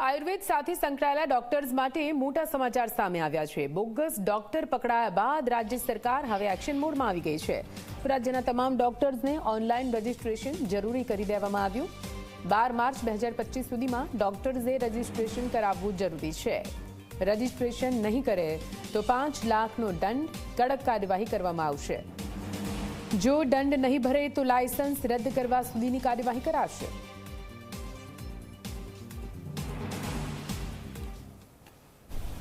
આયુર્વેદ સાથે સંકળાયેલા ડોક્ટર્સ માટે મોટા સમાચાર સામે આવ્યા છે। બોગસ ડોક્ટર પકડાયા બાદ રાજ્ય સરકાર હવે એક્શન મોડમાં આવી ગઈ છે। રાજ્યના તમામ ડોક્ટર્સને ઓનલાઈન રજીસ્ટ્રેશન જરૂરી કરી દેવામાં આવ્યું। 12 માર્ચ 2025 સુધીમાં ડોક્ટર્સે રજીસ્ટ્રેશન કરાવવું જરૂરી છે। રજીસ્ટ્રેશન નહીં કરે તો 5 લાખનો દંડ, કડક કાર્યવાહી કરવામાં આવશે। જો દંડ નહીં ભરે તો લાયસન્સ રદ કરવા સુધીની કાર્યવાહી કરાશે।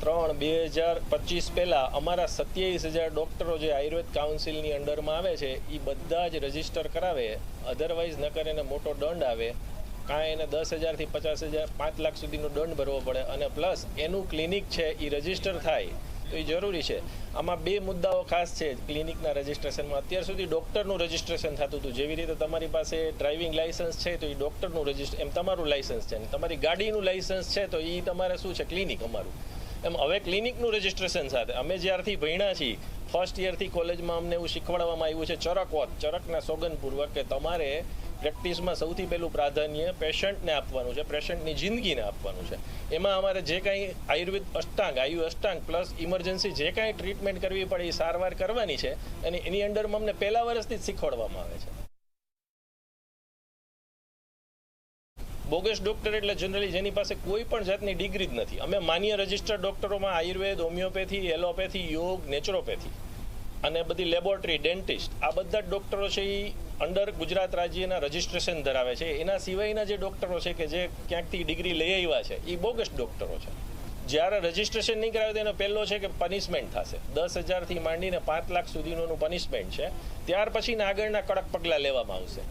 ત્રણ 2025 પહેલાં અમારા 27,000 ડૉક્ટરો જે આયુર્વેદ કાઉન્સિલની અંડરમાં આવે છે એ બધા જ રજીસ્ટર કરાવે, અધરવાઇઝ ન કરે એને મોટો દંડ આવે, કાંઈ એને 10,000 થી 50,000 5 લાખ સુધીનો દંડ ભરવો પડે અને પ્લસ એનું ક્લિનિક છે એ રજીસ્ટર થાય તો એ જરૂરી છે। આમાં બે મુદ્દાઓ ખાસ છે ક્લિનિકના રજીસ્ટ્રેશનમાં। અત્યાર સુધી ડૉક્ટરનું રજીસ્ટ્રેશન થતું હતું, જેવી રીતે તમારી પાસે ડ્રાઇવિંગ લાઇસન્સ છે તો એ ડૉક્ટરનું રજીસ્ટર, એમ તમારું લાઇસન્સ છે, તમારી ગાડીનું લાઇસન્સ છે તો એ તમારે શું છે ક્લિનિક અમારું, એમ હવે ક્લિનિકનું રજીસ્ટ્રેશન સાથે અમે જ્યારથી ભણ્યા છીએ ફર્સ્ટ યરથી કોલેજમાં અમને એવું શીખવાડવામાં આવ્યું છે ચરકના સોગંદપૂર્વક કે તમારે પ્રેક્ટિસમાં સૌથી પહેલું પ્રાધાન્ય પેશન્ટને આપવાનું છે, પેશન્ટની જિંદગીને આપવાનું છે। એમાં અમારે જે કાંઈ આયુ અષ્ટાંગ પ્લસ ઇમરજન્સી જે કાંઈ ટ્રીટમેન્ટ કરવી પડે એ સારવાર કરવાની છે અને એની અંડરમાં અમને પહેલા વર્ષથી જ શીખવાડવામાં આવે છે। બોગસ ડૉક્ટર એટલે જનરલી જેની પાસે કોઈ પણ જાતની ડિગ્રી જ નથી। અમે માન્ય રજિસ્ટર્ડ ડૉક્ટરોમાં આયુર્વેદ, હોમિયોપેથી, એલોપેથી, યોગ, નેચરોપેથી અને બધી લેબોરેટરી, ડેન્ટિસ્ટ આ બધા જ ડૉક્ટરો છે એ અંડર ગુજરાત રાજ્યના રજિસ્ટ્રેશન ધરાવે છે। એના સિવાયના જે ડૉક્ટરો છે કે જે ક્યાંકથી ડિગ્રી લઈ આવ્યા છે એ બોગસ ડૉક્ટરો છે। જ્યારે રજિસ્ટ્રેશન નહીં કરાવે તો એનો પહેલો છે કે પનિશમેન્ટ થશે, 10,000 થી માંડીને 5 લાખ સુધીનું પનિશમેન્ટ છે। ત્યાર પછીના આગળના કડક પગલાં લેવામાં આવશે।